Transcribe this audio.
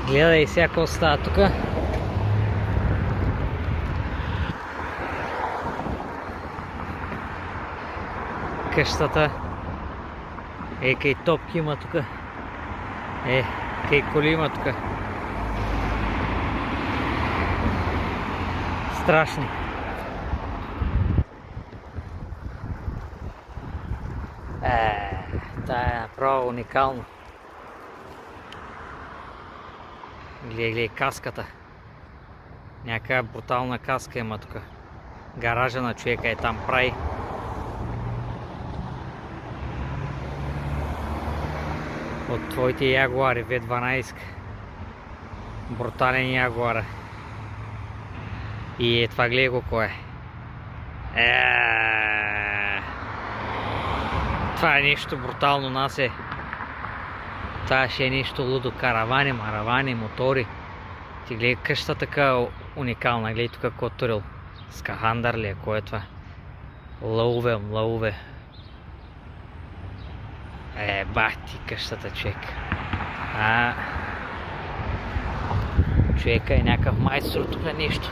Гледай всяко остава тука. Къщата. Кай топки има тука. Кай коли има тука. Страшни. Тая е направо уникално. Гледай каската. Някаква брутална каска има тука. Гаража на човека е там прави. От твоите ягуари V12. Брутален ягуар. И това гледай го кой е. Това е нещо брутално насе. Това ще е нещо лудо. Каравани, маравани, мотори. Ти гледай къща така уникална. Гледай тук какво турил. Скахандър ли е? Кой е това? Лъвове. Бах ти къщата, човек. Човека е някакъв майстор тук нещо.